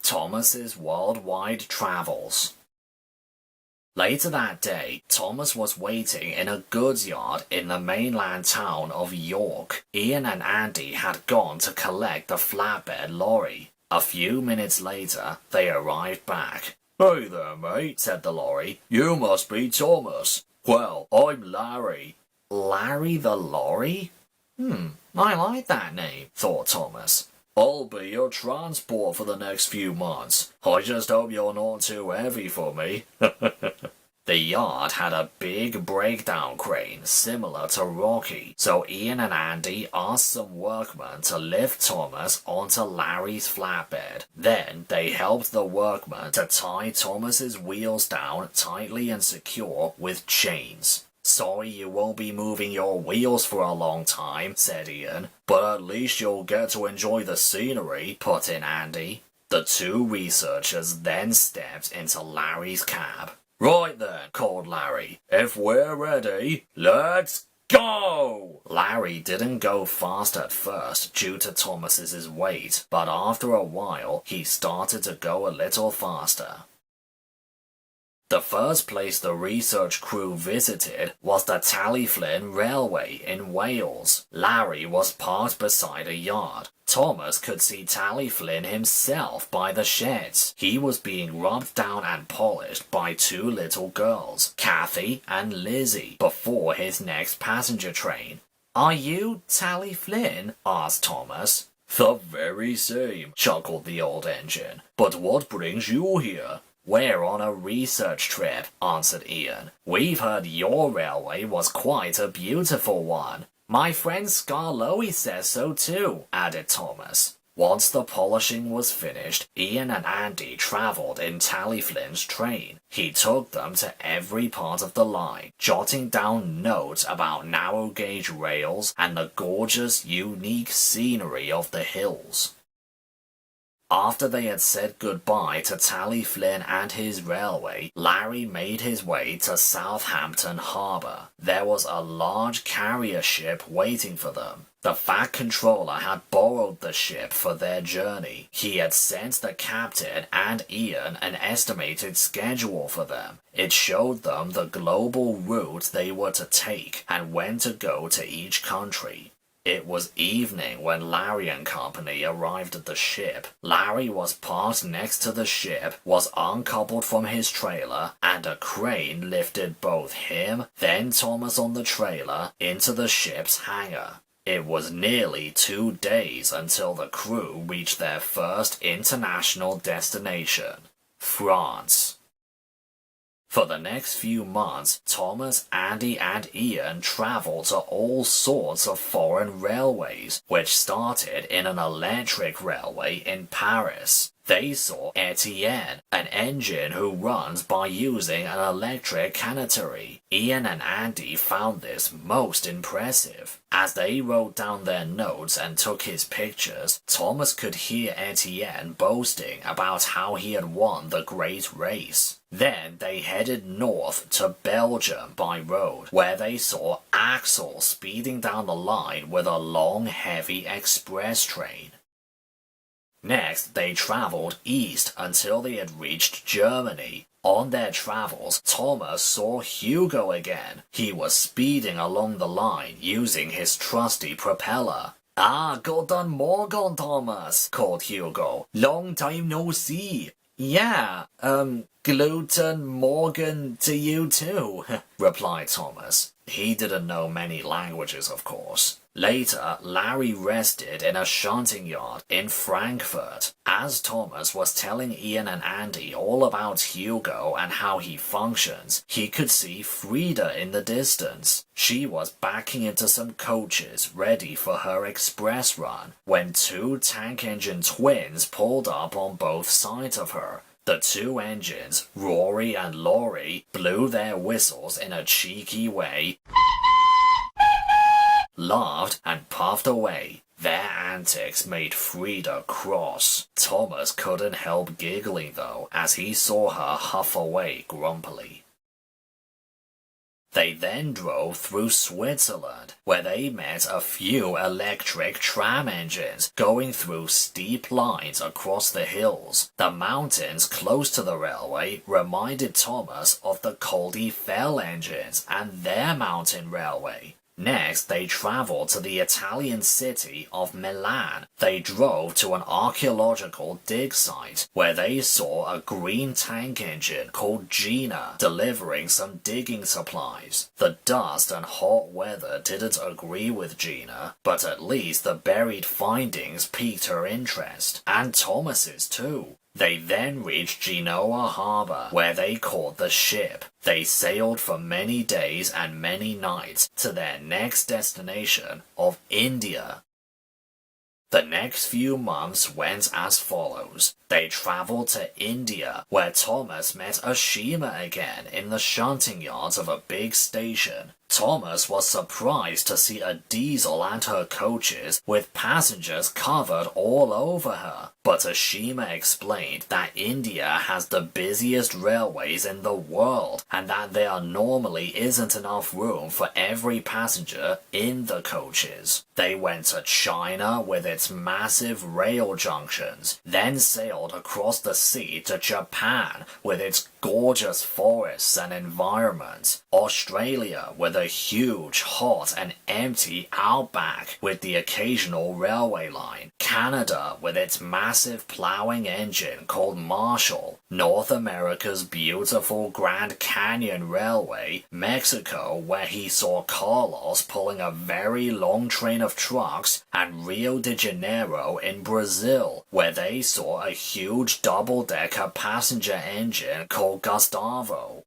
Thomas's worldwide travels. Later that day, Thomas was waiting in a goods yard in the mainland town of York. Ian and Andy had gone to collect the flatbed lorry. A few minutes later, they arrived back. "Hey there, mate," said the lorry. "You must be Thomas." "Well, I'm Larry." Larry the lorry? I like that name, thought Thomas. "I'll be your transport for the next few months. I just hope you're not too heavy for me." The yard had a big breakdown crane similar to Rocky, so Ian and Andy asked some workmen to lift Thomas onto Larry's flatbed. Then they helped the workmen to tie Thomas's wheels down tightly and secure with chains. "Sorry you won't be moving your wheels for a long time," said Ian, "but at least you'll get to enjoy the scenery," put in Andy. The two researchers then stepped into Larry's cab. "Right then," called Larry. "If we're ready, let's go!" Larry didn't go fast at first due to Thomas's weight, but after a while he started to go a little faster. The first place the research crew visited was the Flynn Railway in Wales. Larry was parked beside a yard. Thomas could see Flynn himself by the sheds. He was being rubbed down and polished by two little girls, Kathy and Lizzie, before his next passenger train. "Are you Flynn?" asked Thomas. "The very same," chuckled the old engine. "But what brings you here?" "We're on a research trip," answered Ian. "We've heard your railway was quite a beautiful one." "My friend Scarloey says so too," added Thomas. Once the polishing was finished, Ian and Andy travelled in Flynn's train. He took them to every part of the line, jotting down notes about narrow gauge rails and the gorgeous, unique scenery of the hills. After they had said goodbye to Flynn and his railway, Larry made his way to Southampton Harbor. There was a large carrier ship waiting for them. The Fat Controller had borrowed the ship for their journey. He had sent the captain and Ian an estimated schedule for them. It showed them the global route they were to take and when to go to each country. It was evening when Larry and company arrived at the ship. Larry was parked next to the ship, was uncoupled from his trailer, and a crane lifted both him, then Thomas on the trailer, into the ship's hangar. It was nearly 2 days until the crew reached their first international destination, France. For the next few months, Thomas, Andy, and Ian traveled to all sorts of foreign railways, which started in an electric railway in Paris. They saw Etienne, an engine who runs by using an electric canneterie. Ian and Andy found this most impressive. As they wrote down their notes and took his pictures, Thomas could hear Etienne boasting about how he had won the great race. Then they headed north to Belgium by road, where they saw Axel speeding down the line with a long, heavy express train. Next, they traveled east until they had reached Germany. On their travels, Thomas saw Hugo again. He was speeding along the line using his trusty propeller. "Ah, guten Morgen, Thomas," called Hugo. "Long time no see." "Yeah, gluten morgen to you too," replied Thomas. He didn't know many languages, of course. Later, Larry rested in a shunting yard in Frankfurt. As Thomas was telling Ian and Andy all about Hugo and how he functions, he could see Frida in the distance. She was backing into some coaches ready for her express run when two tank engine twins pulled up on both sides of her. The two engines, Rory and Lorry, blew their whistles in a cheeky way, laughed and puffed away. Their antics made Frida cross. Thomas couldn't help giggling though, as he saw her huff away grumpily. They then drove through Switzerland, where they met a few electric tram engines going through steep lines across the hills. The mountains close to the railway reminded Thomas of the Caldy Fell engines and their mountain railway. Next, they traveled to the Italian city of Milan. They drove to an archaeological dig site where they saw a green tank engine called Gina delivering some digging supplies. The dust and hot weather didn't agree with Gina, but at least the buried findings piqued her interest, and Thomas's too. They then reached Genoa Harbor, where they caught the ship. They sailed for many days and many nights to their next destination of India. The next few months went as follows. They traveled to India, where Thomas met Ashima again in the shunting yards of a big station. Thomas was surprised to see a diesel and her coaches with passengers covered all over her. But Ashima explained that India has the busiest railways in the world and that there normally isn't enough room for every passenger in the coaches. They went to China with its massive rail junctions, then sailed across the sea to Japan with its gorgeous forests and environment, Australia with a huge, hot and empty outback with the occasional railway line, Canada with its massive ploughing engine called Marshall, North America's beautiful Grand Canyon Railway, Mexico where he saw Carlos pulling a very long train of trucks, and Rio de Janeiro in Brazil where they saw a huge double-decker passenger engine called Gustavo.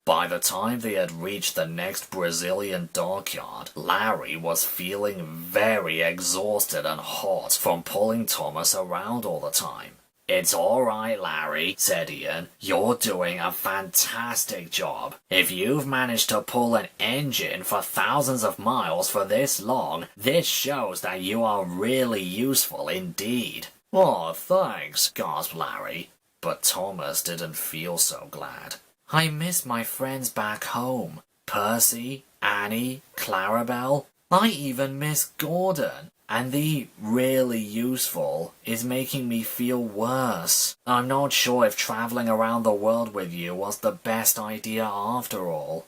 By the time they had reached the next Brazilian dockyard, Larry was feeling very exhausted and hot from pulling Thomas around all the time. "It's alright, Larry," said Ian. "You're doing a fantastic job. If you've managed to pull an engine for thousands of miles for this long, this shows that you are really useful indeed." "Aw, thanks," gasped Larry. But Thomas didn't feel so glad. "I miss my friends back home. Percy, Annie, Clarabelle. I even miss Gordon. And the really useful is making me feel worse. I'm not sure if traveling around the world with you was the best idea after all."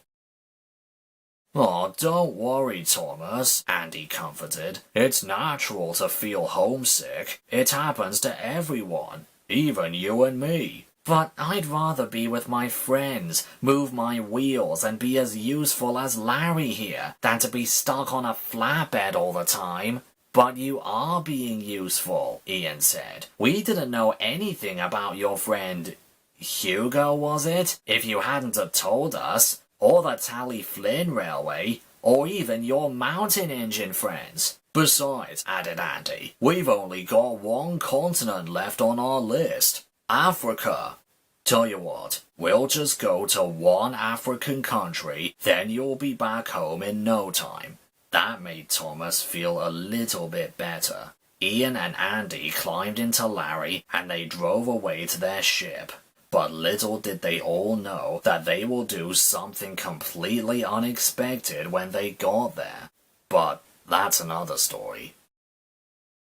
"Oh, don't worry, Thomas," Andy comforted. "It's natural to feel homesick. It happens to everyone, even you and me." "But I'd rather be with my friends, move my wheels and be as useful as Larry here, than to be stuck on a flatbed all the time." "But you are being useful," Ian said. "We didn't know anything about your friend Hugo, was it? If you hadn't have told us, or the Tally Flynn Railway, or even your mountain engine friends." "Besides," added Andy, "we've only got one continent left on our list. Africa. Tell you what, we'll just go to one African country, then you'll be back home in no time." That made Thomas feel a little bit better. Ian and Andy climbed into Larry and they drove away to their ship. But little did they all know that they will do something completely unexpected when they got there. But that's another story.